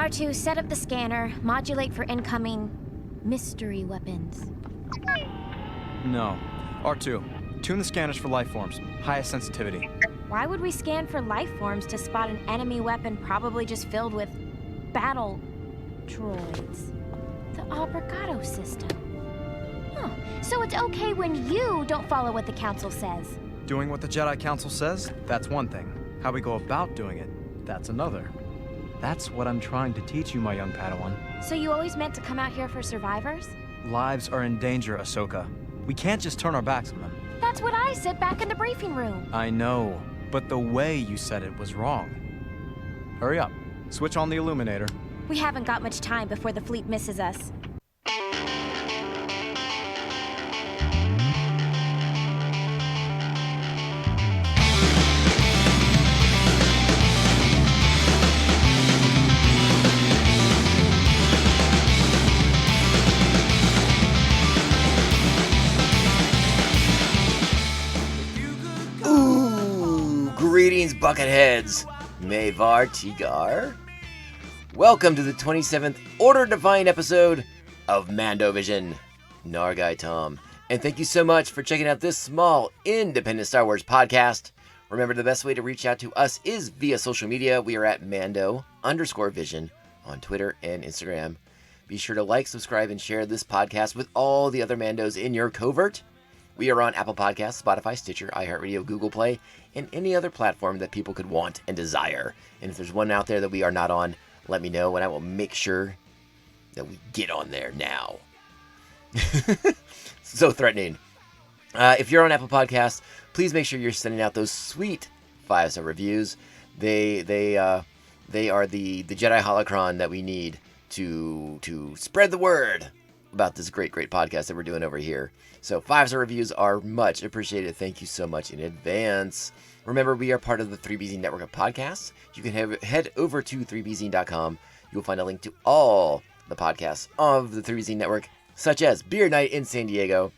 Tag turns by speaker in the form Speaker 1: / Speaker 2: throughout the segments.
Speaker 1: R2, set up the scanner, modulate for incoming mystery weapons.
Speaker 2: No. R2, tune the scanners for life forms. Highest sensitivity.
Speaker 1: Why would we scan for life forms to spot an enemy weapon probably just filled with battle droids? The Albergato system. Huh. So it's okay when you don't follow what the Council says.
Speaker 2: Doing what the Jedi Council says, that's one thing. How we go about doing it, that's another. That's what I'm trying to teach you, my young Padawan.
Speaker 1: So you always meant to come out here for survivors?
Speaker 2: Lives are in danger, Ahsoka. We can't just turn our backs on them.
Speaker 1: That's what I said back in the briefing room.
Speaker 2: I know, but the way you said it was wrong. Hurry up. Switch on the illuminator.
Speaker 1: We haven't got much time before the fleet misses us.
Speaker 3: Greetings, Bucketheads! Mayvar Tigar. Welcome to the 27th Order-Defying episode of Mando Vision. Nargai Tom. And thank you so much for checking out this small, independent Star Wars podcast. Remember, the best way to reach out to us is via social media. We are at Mando_Vision on Twitter and Instagram. Be sure to like, subscribe, and share this podcast with all the other Mandos in your covert. We are on Apple Podcasts, Spotify, Stitcher, iHeartRadio, Google Play, and any other platform that people could want and desire. And if there's one out there that we are not on, let me know, and I will make sure that we get on there now. So threatening. If you're on Apple Podcasts, please make sure you're sending out those sweet 5-star reviews. They are the Jedi holocron that we need to spread the word about this great podcast that we're doing over here. So 5-star reviews are much appreciated. Thank you so much in advance. Remember, we are part of the 3BZ network of podcasts. You can head over to 3BZ.com. You'll find a link to all the podcasts of the 3BZ network, such as Beer Night in San Diego,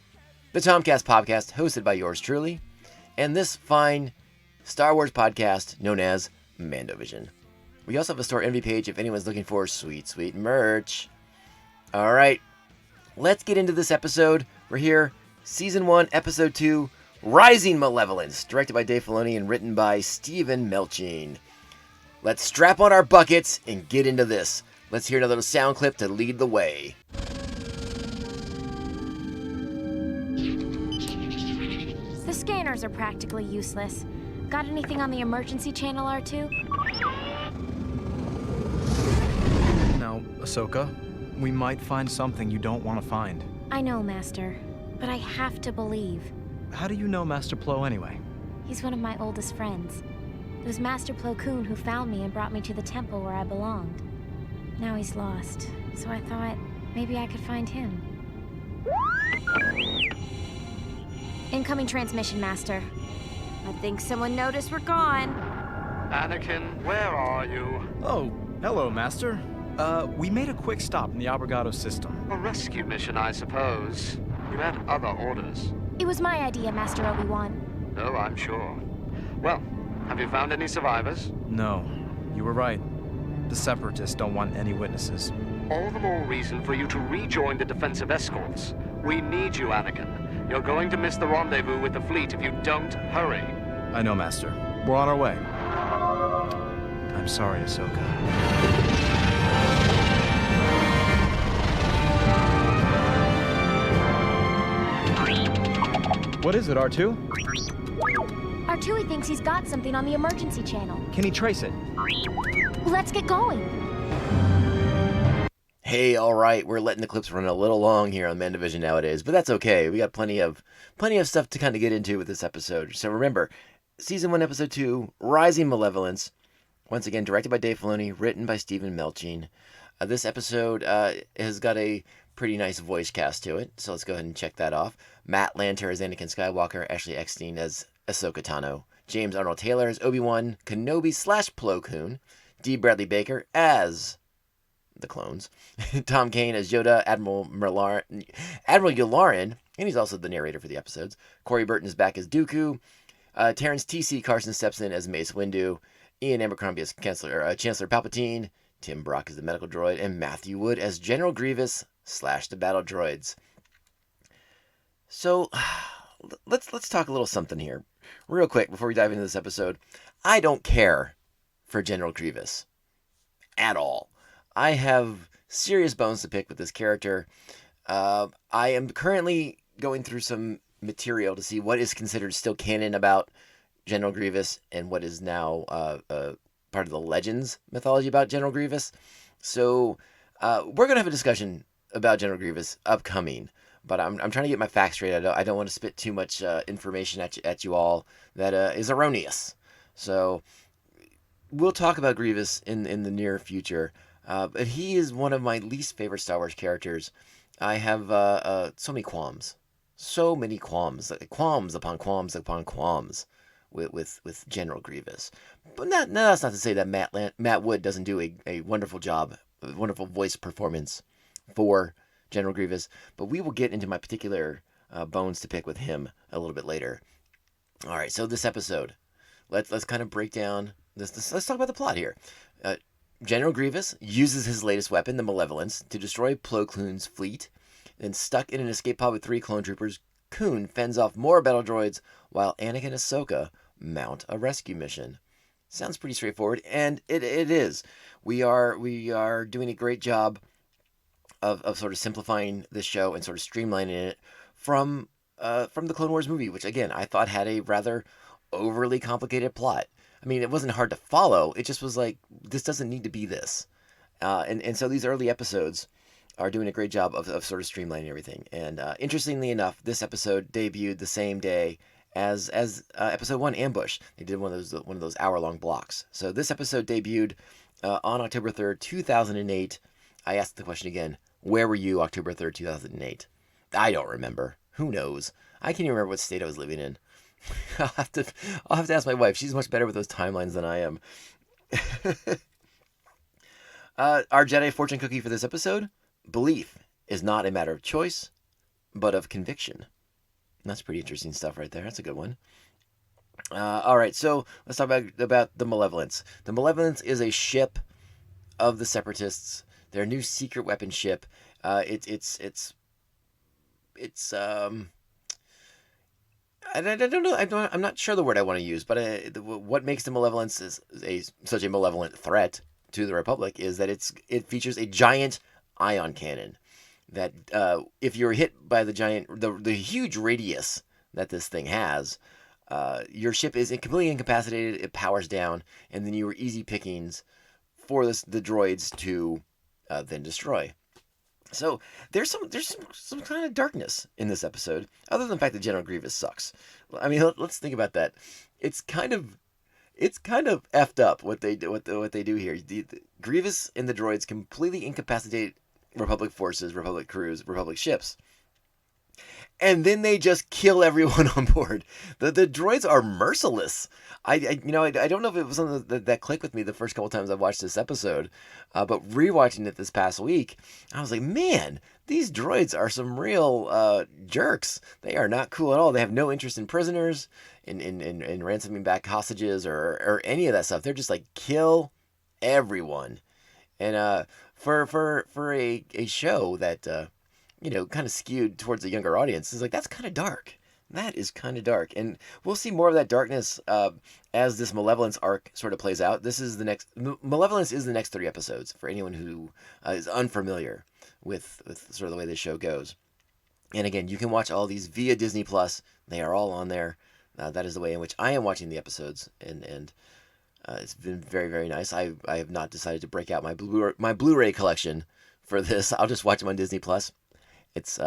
Speaker 3: the Tomcast podcast hosted by yours truly, and this fine Star Wars podcast known as Mandovision. We also have a store envy page if anyone's looking for sweet merch. All right. Let's get into this episode. We're here, Season 1, Episode 2, Rising Malevolence, directed by Dave Filoni and written by Steven Melching. Let's strap on our buckets and get into this. Let's hear a little sound clip to lead the way.
Speaker 1: The scanners are practically useless. Got anything on the emergency channel, R2?
Speaker 2: Now, Ahsoka, we might find something you don't want to find.
Speaker 1: I know, Master, but I have to believe.
Speaker 2: How do you know Master Plo anyway?
Speaker 1: He's one of my oldest friends. It was Master Placoon who found me and brought me to the temple where I belonged. Now he's lost, so I thought maybe I could find him. Incoming transmission, Master. I think someone noticed we're gone.
Speaker 4: Anakin, where are you?
Speaker 2: Oh, hello, Master. We made a quick stop in the Albergato system.
Speaker 4: A rescue mission, I suppose. You had other orders.
Speaker 1: It was my idea, Master Obi-Wan.
Speaker 4: Oh, I'm sure. Well, have you found any survivors?
Speaker 2: No, you were right. The Separatists don't want any witnesses.
Speaker 4: All the more reason for you to rejoin the defensive escorts. We need you, Anakin. You're going to miss the rendezvous with the fleet if you don't hurry.
Speaker 2: I know, Master. We're on our way. I'm sorry, Ahsoka. What is it, R2?
Speaker 1: R2 thinks he's got something on the emergency channel.
Speaker 2: Can he trace it?
Speaker 1: Let's get going.
Speaker 3: Hey, all right, we're letting the clips run a little long here on Mandovision nowadays, but that's okay. We got plenty of stuff to kind of get into with this episode. So remember, Season 1, Episode 2, Rising Malevolence. Once again, directed by Dave Filoni, written by Steven Melching. This episode has got a pretty nice voice cast to it, so let's go ahead and check that off. Matt Lanter as Anakin Skywalker, Ashley Eckstein as Ahsoka Tano, James Arnold Taylor as Obi-Wan Kenobi / Plo Koon, D. Bradley Baker as the clones, Tom Kane as Yoda, Admiral Yularen, and he's also the narrator for the episodes. Corey Burton is back as Dooku. Terrence T.C. Carson steps in as Mace Windu. Ian Abercrombie as Chancellor Palpatine. Tim Brock as the medical droid, and Matthew Wood as General Grievous / the battle droids. So, let's talk a little something here, real quick, before we dive into this episode. I don't care for General Grievous at all. I have serious bones to pick with this character. I am currently going through some material to see what is considered still canon about General Grievous and what is now part of the Legends mythology about General Grievous. So we're going to have a discussion about General Grievous upcoming, but I'm trying to get my facts straight. I don't want to spit too much information at you all that is erroneous. So we'll talk about Grievous in the near future, but he is one of my least favorite Star Wars characters. I have so many qualms. So many qualms. Qualms upon qualms upon qualms with General Grievous. But that's not to say that Matt Wood doesn't do a wonderful job, a wonderful voice performance for General Grievous. But we will get into my particular bones to pick with him a little bit later. All right, so this episode, let's kind of break down this. Let's talk about the plot here. General Grievous uses his latest weapon, the Malevolence, to destroy Plo Koon's fleet. Then, stuck in an escape pod with 3 clone troopers, Koon fends off more battle droids while Anakin and Ahsoka mount a rescue mission. Sounds pretty straightforward, and it is. We are doing a great job of sort of simplifying this show and sort of streamlining it from the Clone Wars movie, which again I thought had a rather overly complicated plot. I mean, it wasn't hard to follow. It just was like, this doesn't need to be this. And so these early episodes are doing a great job of sort of streamlining everything. And interestingly enough, this episode debuted the same day as episode 1, Ambush. They did one of those hour-long blocks. So this episode debuted on October 3rd, 2008. I asked the question again, where were you October 3rd, 2008? I don't remember. Who knows? I can't even remember what state I was living in. I'll have to ask my wife. She's much better with those timelines than I am. Our Jedi fortune cookie for this episode: belief is not a matter of choice, but of conviction. And that's pretty interesting stuff right there. That's a good one. All right, so let's talk about the Malevolence. The Malevolence is a ship of the Separatists. Their new secret weapon ship. It's I don't know. I'm not sure the word I want to use, but what makes the Malevolence such a malevolent threat to the Republic is that it features a giant ion cannon. That if you're hit by the huge radius that this thing has, your ship is completely incapacitated. It powers down, and then you are easy pickings for the droids to then destroy. So there's some kind of darkness in this episode, other than the fact that General Grievous sucks. I mean, let's think about that. It's kind of effed up what they do here. The Grievous and the droids completely incapacitate Republic forces, Republic crews, Republic ships, and then they just kill everyone on board. The droids are merciless. I don't know if it was something that clicked with me the first couple times I watched this episode, but rewatching it this past week, I was like, man, these droids are some real jerks. They are not cool at all. They have no interest in prisoners, in ransoming back hostages or any of that stuff. They're just like, kill everyone. And for a show that kind of skewed towards a younger audience, is like, that's kind of dark. That is kind of dark, and we'll see more of that darkness as this Malevolence arc sort of plays out. Malevolence is the next 3 episodes for anyone who is unfamiliar with sort of the way this show goes. And again, you can watch all these via Disney Plus. They are all on there. That is the way in which I am watching the episodes, and it's been very, very nice. I have not decided to break out my Blu-ray collection for this. I'll just watch them on Disney Plus. It's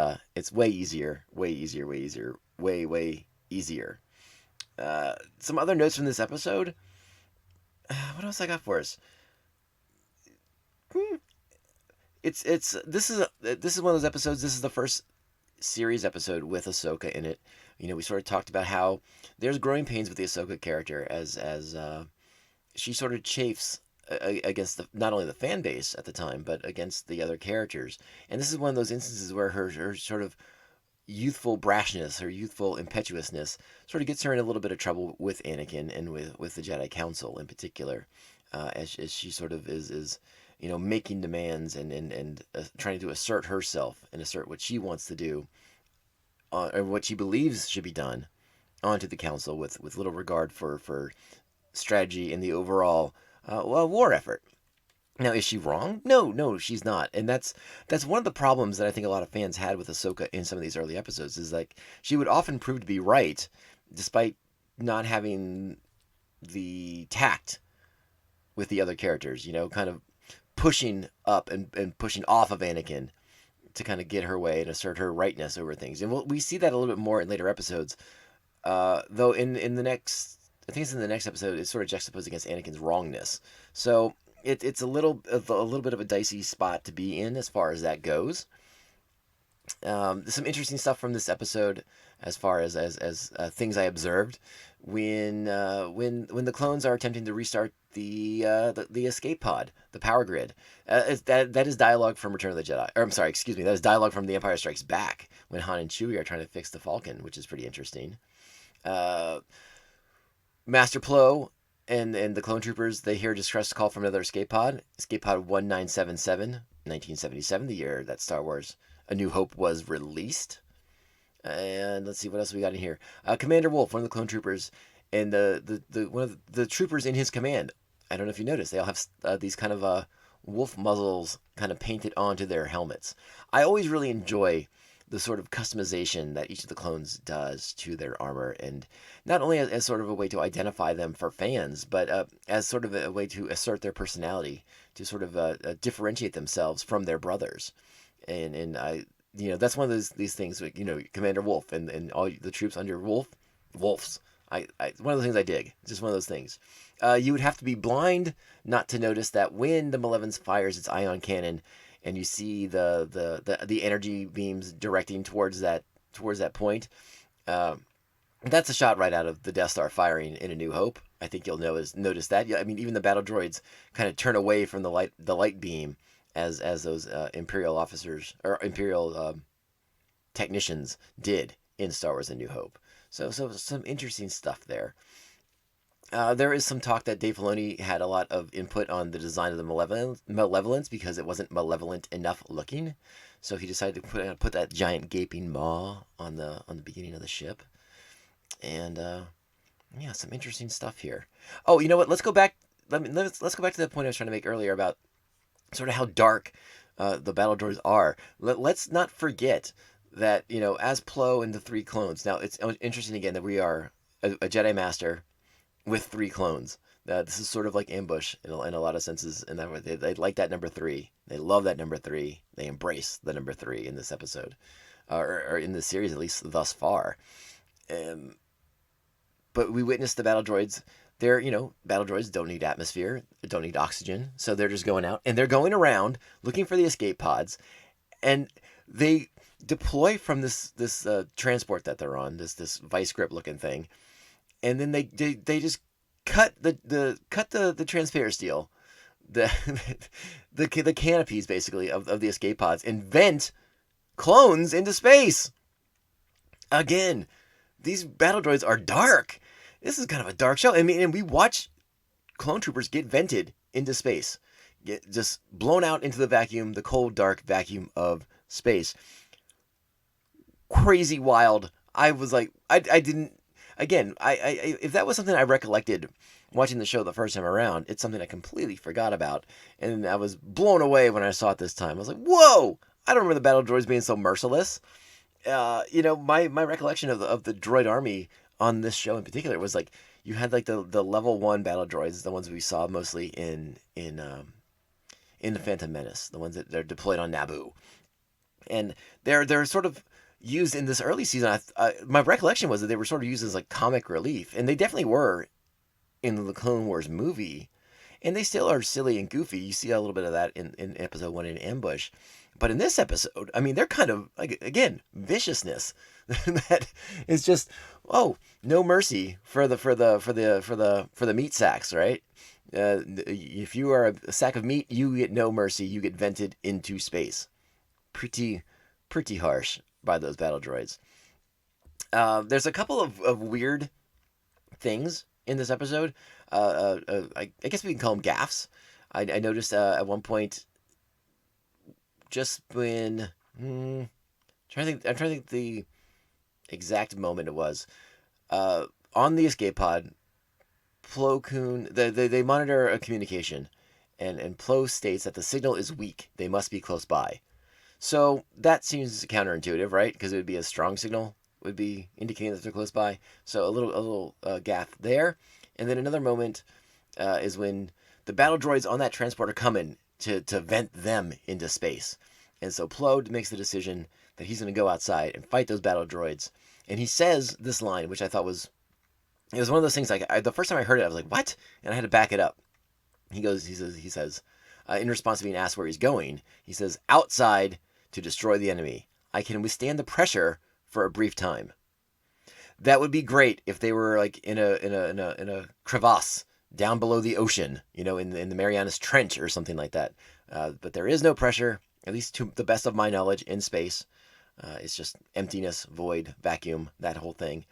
Speaker 3: way easier. Way easier. Some other notes from this episode. What else I got for us? This is one of those episodes. This is the first series episode with Ahsoka in it. We sort of talked about how there's growing pains with the Ahsoka character as she sort of chafes against not only the fan base at the time, but against the other characters. And this is one of those instances where her sort of youthful brashness, her youthful impetuousness, sort of gets her in a little bit of trouble with Anakin and with the Jedi Council in particular. as she sort of is making demands and trying to assert herself and assert what she wants to do, or what she believes should be done, onto the council with little regard for strategy and the overall war effort. Now, is she wrong? No, she's not. And that's one of the problems that I think a lot of fans had with Ahsoka in some of these early episodes, is like she would often prove to be right, despite not having the tact with the other characters, kind of pushing up and pushing off of Anakin to kind of get her way and assert her rightness over things. And we see that a little bit more in later episodes. Though in the next, I think it's in the next episode, it's sort of juxtaposed against Anakin's wrongness. So it's a little bit of a dicey spot to be in as far as that goes. There's some interesting stuff from this episode as far as things I observed when the clones are attempting to restart the escape pod, the power grid. That is dialogue from Return of the Jedi. Or I'm sorry, excuse me. That is dialogue from The Empire Strikes Back when Han and Chewie are trying to fix the Falcon, which is pretty interesting. Master Plo and the clone troopers, they hear a distress call from another escape pod 1977, 1977, the year that Star Wars A New Hope was released. And let's see what else we got in here. Commander Wolf, one of the clone troopers, and one of the troopers in his command. I don't know if you noticed, they all have these kind of wolf muzzles kind of painted onto their helmets. I always really enjoy the sort of customization that each of the clones does to their armor, and not only as sort of a way to identify them for fans, but as sort of a way to assert their personality, to sort of differentiate themselves from their brothers. And I, that's one of these things, Commander Wolf and all the troops under Wolves. One of the things I dig. Just one of those things. You would have to be blind not to notice that when the Malevolence fires its ion cannon, and you see the energy beams directing towards that point, that's a shot right out of the Death Star firing in A New Hope. I think you'll notice that. I mean, even the battle droids kind of turn away from the light beam as those Imperial officers or Imperial technicians did in Star Wars A New Hope. So some interesting stuff there. There is some talk that Dave Filoni had a lot of input on the design of the Malevolence because it wasn't malevolent enough looking. So he decided to put that giant gaping maw on the beginning of the ship. And some interesting stuff here. Oh, you know what? Let's go back. Let's go back to the point I was trying to make earlier about sort of how dark the battle droids are. Let's not forget that, as Plo and the 3 clones. Now, it's interesting again that we are a Jedi Master with 3 clones. This is sort of like Ambush in a lot of senses. In that way, they like that number 3. They love that number 3. They embrace the number 3 in this episode, or in this series, at least thus far. But we witnessed the battle droids. Battle droids don't need atmosphere, don't need oxygen, so they're just going out and they're going around looking for the escape pods, and they deploy from this transport that they're on, this vice grip looking thing, and then they just cut the transparent steel, the canopies basically of the escape pods, and vent clones into space. Again, these battle droids are dark. This is kind of a dark show. I mean, and we watch clone troopers get vented into space, get just blown out into the vacuum, the cold, dark vacuum of space. Crazy wild. I was like, I didn't. Again, I if that was something I recollected watching the show the first time around, it's something I completely forgot about, and I was blown away when I saw it this time. I was like, whoa! I don't remember the battle droids being so merciless. My recollection of the droid army on this show in particular was like you had like the level 1 battle droids, the ones we saw mostly in the Phantom Menace, the ones that they're deployed on Naboo, and they're sort of used in this early season. My recollection was that they were sort of used as like comic relief, and they definitely were in the Clone Wars movie, and they still are silly and goofy. You see a little bit of that in episode 1 in Ambush. But in this episode, I mean, they're kind of like, again, viciousness that is just, no mercy for the meat sacks, right? If you are a sack of meat, you get no mercy. You get vented into space. Pretty harsh by those battle droids. There's a couple of weird things in this episode. I guess we can call them gaffes. I noticed at one point, just when I'm trying to think the exact moment it was. On the escape pod, Placoon, they monitor a communication, and Plo states that the signal is weak. They must be close by. So that seems counterintuitive, right? Because it would be a strong signal, would be indicating that they're close by. So a little gaffe there. And then another moment is when the battle droids on that transporter come in to vent them into space. And so Plo makes the decision that he's going to go outside and fight those battle droids. And he says this line, which I thought was one of those things. Like the first time I heard it, I was like, "What?" And I had to back it up. He says, in response to being asked where he's going, he says, "Outside to destroy the enemy. I can withstand the pressure for a brief time." That would be great if they were like in a crevasse down below the ocean, in the Marianas Trench or something like that. But there is no pressure, at least to the best of my knowledge, in space. It's just emptiness, void, vacuum, that whole thing.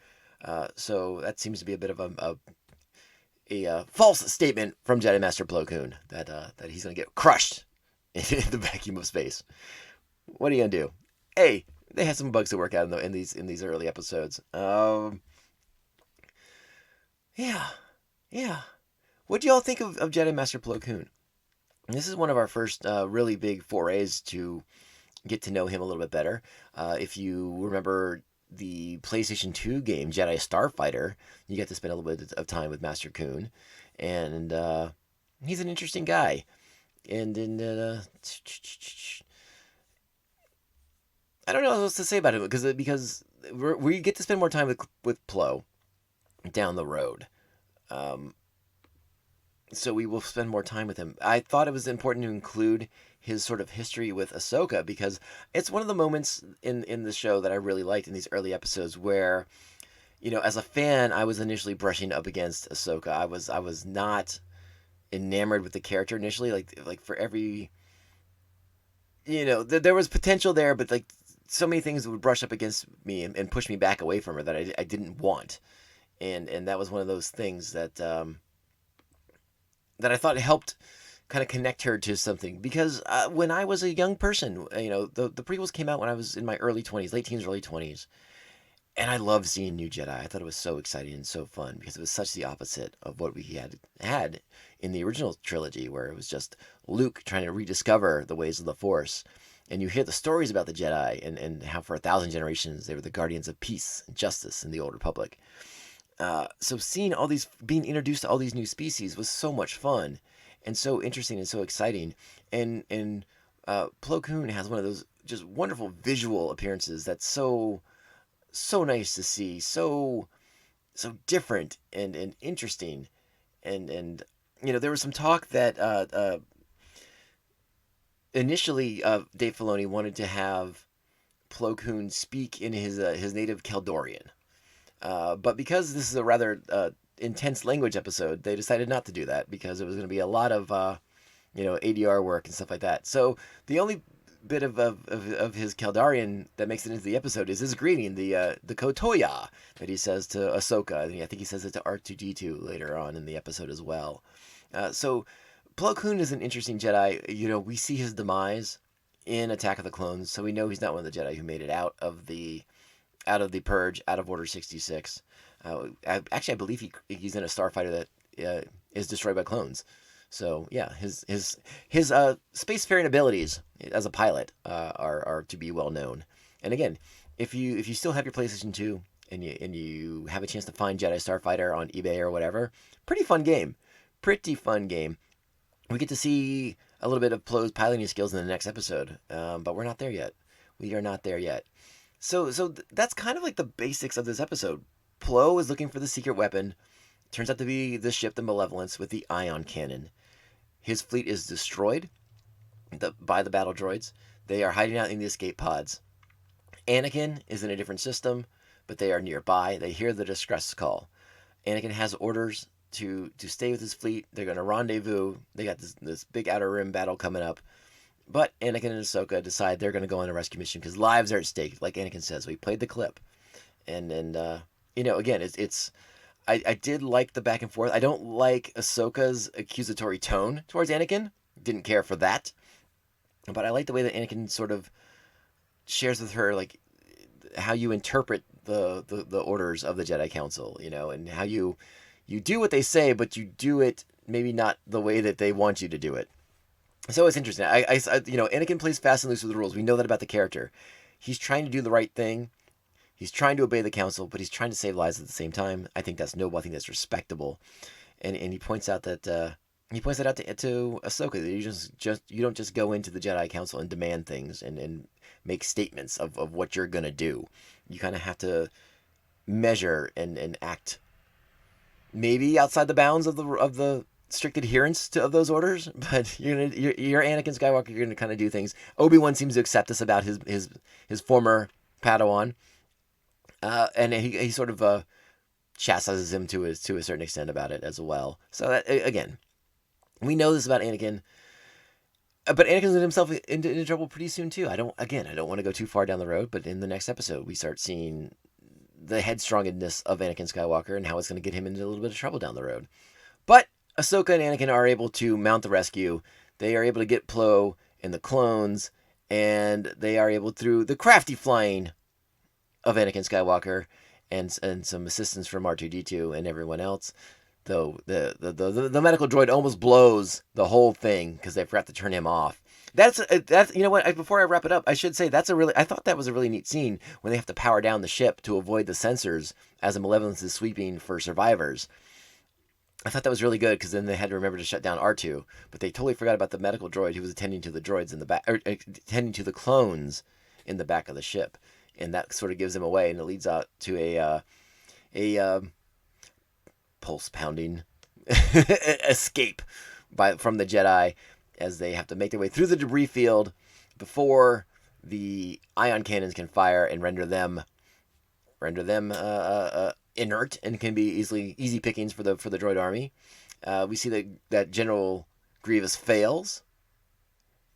Speaker 3: So that seems to be a bit of a false statement from Jedi Master Placoon that he's going to get crushed in the vacuum of space. What are you going to do? Hey, they had some bugs to work out in these early episodes. Yeah. What do y'all think of Jedi Master Placoon? This is one of our first really big forays to get to know him a little bit better. If you remember the PlayStation 2 game, Jedi Starfighter, you get to spend a little bit of time with Master Coon. And he's an interesting guy. And I don't know what else to say about him because we get to spend more time with Plo down the road. So we will spend more time with him. I thought it was important to include his sort of history with Ahsoka because it's one of the moments in the show that I really liked in these early episodes where, as a fan, I was initially brushing up against Ahsoka. I was not enamored with the character initially. Like for every, there was potential there, but like so many things would brush up against me and push me back away from her that I didn't want, and that was one of those things that that I thought helped kind of connect her to something because when I was a young person, the prequels came out when I was in my early 20s, late teens, early 20s, and I loved seeing New Jedi. I thought it was so exciting and so fun because it was such the opposite of what we had in the original trilogy, where it was just Luke trying to rediscover the ways of the Force. And you hear the stories about the Jedi and how for 1,000 generations they were the guardians of peace and justice in the Old Republic. So seeing all these, being introduced to all these new species was so much fun and so interesting and so exciting. And Plo Koon has one of those just wonderful visual appearances that's so nice to see, so different and interesting. And there was some talk that initially Dave Filoni wanted to have Plo Koon speak in his native Kaldorian. But because this is a rather intense language episode, they decided not to do that because it was going to be a lot of ADR work and stuff like that. So the only bit of his Kaldarian that makes it into the episode is his greeting, the Kotoya that he says to Ahsoka. I think he says it to R2-D2 later on in the episode as well. So Plo Koon is an interesting Jedi. We see his demise in Attack of the Clones, so we know he's not one of the Jedi who made it out of the Purge, out of Order 66. I believe he's in a starfighter that is destroyed by clones. So yeah, his spacefaring abilities as a pilot are to be well known. And again, if you still have your PlayStation 2 and you have a chance to find Jedi Starfighter on eBay or whatever, pretty fun game. We get to see a little bit of Plo's piloting skills in the next episode, but we're not there yet. We are not there yet. So that's kind of like the basics of this episode. Plo is looking for the secret weapon. Turns out to be the ship, the Malevolence, with the ion cannon. His fleet is destroyed by the battle droids. They are hiding out in the escape pods. Anakin is in a different system, but they are nearby. They hear the distress call. Anakin has orders to stay with his fleet. They're going to rendezvous. They got this big Outer Rim battle coming up. But Anakin and Ahsoka decide they're going to go on a rescue mission because lives are at stake, like Anakin says. We played the clip. And again, it's I did like the back and forth. I don't like Ahsoka's accusatory tone towards Anakin. Didn't care for that. But I like the way that Anakin sort of shares with her, like, how you interpret the orders of the Jedi Council, you know, and how you do what they say, but you do it maybe not the way that they want you to do it. So it's interesting. I you know, Anakin plays fast and loose with the rules. We know that about the character. He's trying to do the right thing. He's trying to obey the council, but he's trying to save lives at the same time. I think that's noble. I think that's respectable. And he points out that to Ahsoka that you don't just go into the Jedi Council and demand things and make statements of what you're gonna do. You kind of have to measure and act maybe outside the bounds of the strict adherence of those orders, but you're Anakin Skywalker. You're gonna kind of do things. Obi-Wan seems to accept this about his former Padawan. And he sort of chastises him to a certain extent about it as well. So that, again, we know this about Anakin, but Anakin's in himself into trouble pretty soon too. I don't want to go too far down the road, but in the next episode we start seeing the headstrongness of Anakin Skywalker and how it's going to get him into a little bit of trouble down the road. But Ahsoka and Anakin are able to mount the rescue. They are able to get Plo and the clones, and they are able, through the crafty flying of Anakin Skywalker and some assistance from R2-D2 and everyone else, though the medical droid almost blows the whole thing because they forgot to turn him off. That's you know what, before I wrap it up, I should say I thought that was a really neat scene when they have to power down the ship to avoid the sensors as the Malevolence is sweeping for survivors. I thought that was really good because then they had to remember to shut down R2, but they totally forgot about the medical droid who was attending to the droids in the back, or attending to the clones in the back of the ship. And that sort of gives them away, and it leads out to a pulse-pounding escape from the Jedi as they have to make their way through the debris field before the ion cannons can fire and render them inert and can be easy pickings for the droid army. We see that General Grievous fails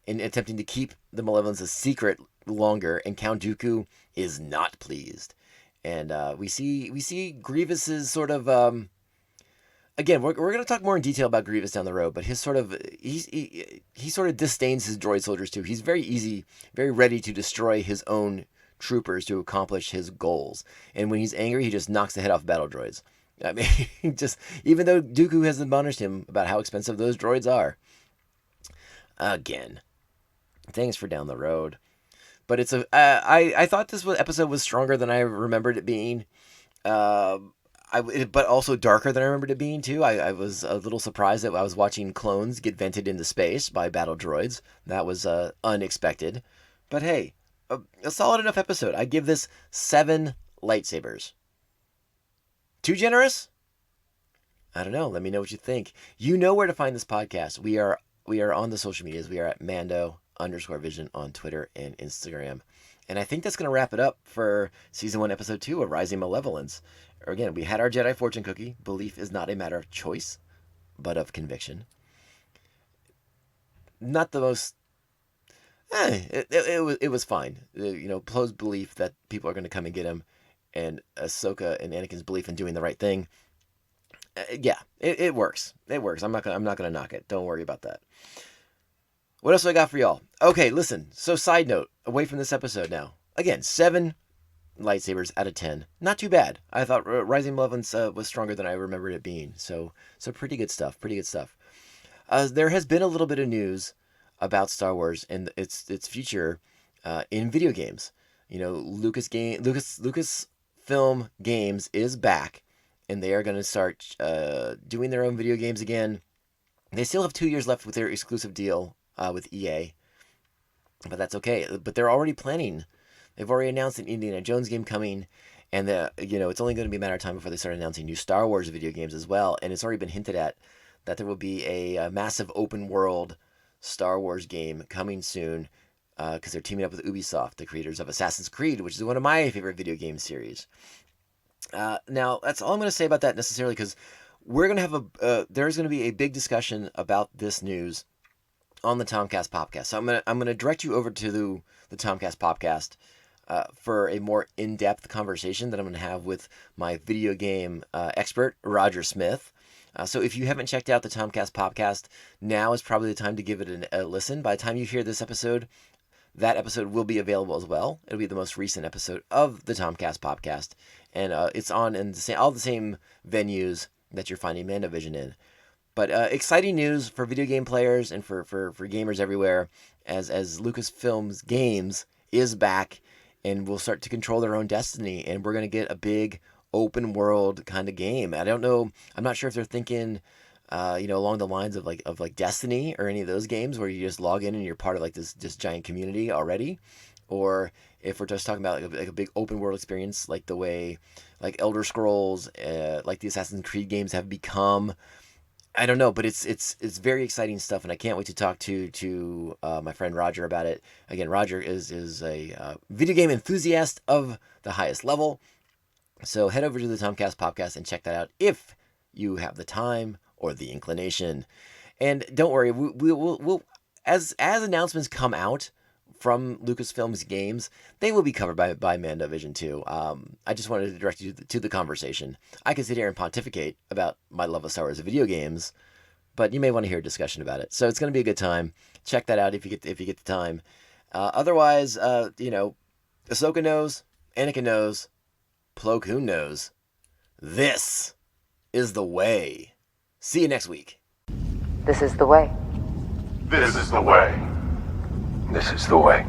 Speaker 3: in attempting to keep the Malevolence a secret longer, and Count Dooku is not pleased. And we see Grievous's sort of again, we're going to talk more in detail about Grievous down the road, but his sort of he sort of disdains his droid soldiers too. He's very ready to destroy his own troopers to accomplish his goals. And when he's angry, he just knocks the head off battle droids. I mean, just even though Dooku has admonished him about how expensive those droids are. Again, things for down the road. But it's I thought this episode was stronger than I remembered it being, but also darker than I remembered it being too. I was a little surprised that I was watching clones get vented into space by battle droids. That was unexpected. But hey, a solid enough episode. I give this 7 lightsabers. Too generous? I don't know. Let me know what you think. You know where to find this podcast. We are on the social medias. We are at Mando_Vision on Twitter and Instagram. And I think that's going to wrap it up for Season 1, Episode 2 of Rising Malevolence. Again, we had our Jedi fortune cookie. Belief is not a matter of choice, but of conviction. Not the most... It was fine. You know, Plo's belief that people are going to come and get him, and Ahsoka and Anakin's belief in doing the right thing. Yeah, it works. It works. I'm not gonna knock it. Don't worry about that. What else do I got for y'all? Okay, listen. So, side note, away from this episode now. Again, 7 lightsabers out of 10. Not too bad. I thought Rising Malevolence was stronger than I remembered it being. So pretty good stuff. Pretty good stuff. There has been a little bit of news about Star Wars and its future in video games. You know, Lucasfilm Games is back, and they are going to start doing their own video games again. They still have 2 years left with their exclusive deal with EA, but that's okay. But they're already planning. They've already announced an Indiana Jones game coming, and it's only going to be a matter of time before they start announcing new Star Wars video games as well. And it's already been hinted at that there will be a massive open world Star Wars game coming soon, because they're teaming up with Ubisoft, the creators of Assassin's Creed, which is one of my favorite video game series. Now, that's all I'm going to say about that necessarily, because we're going to have there's going to be a big discussion about this news on the Tomcast Podcast. So I'm going to direct you over to the Tomcast Podcast for a more in-depth conversation that I'm going to have with my video game expert, Roger Smith. So if you haven't checked out the Tomcast podcast, now is probably the time to give it a listen. By the time you hear this episode, that episode will be available as well. It'll be the most recent episode of the Tomcast podcast, and it's on in all the same venues that you're finding Mandovision in. But exciting news for video game players and for gamers everywhere, as Lucasfilm's Games is back and will start to control their own destiny, and we're going to get a big open world kind of game. I don't know. I'm not sure if they're thinking, along the lines of like Destiny or any of those games where you just log in and you're part of like this giant community already, or if we're just talking about like a big open world experience like the way like Elder Scrolls, like the Assassin's Creed games have become. I don't know, but it's very exciting stuff, and I can't wait to talk to my friend Roger about it. Again, Roger is a video game enthusiast of the highest level. So head over to the Tomcast podcast and check that out if you have the time or the inclination. And don't worry, we'll as announcements come out from Lucasfilm's games, they will be covered by Mandovision too. I just wanted to direct you to the conversation. I can sit here and pontificate about my love of Star Wars video games, but you may want to hear a discussion about it. So it's going to be a good time. Check that out if you get the time. Otherwise, Ahsoka knows, Anakin knows, Placoon knows. This is the way. See you next week.
Speaker 5: This is the way.
Speaker 6: This is the way. This is the way.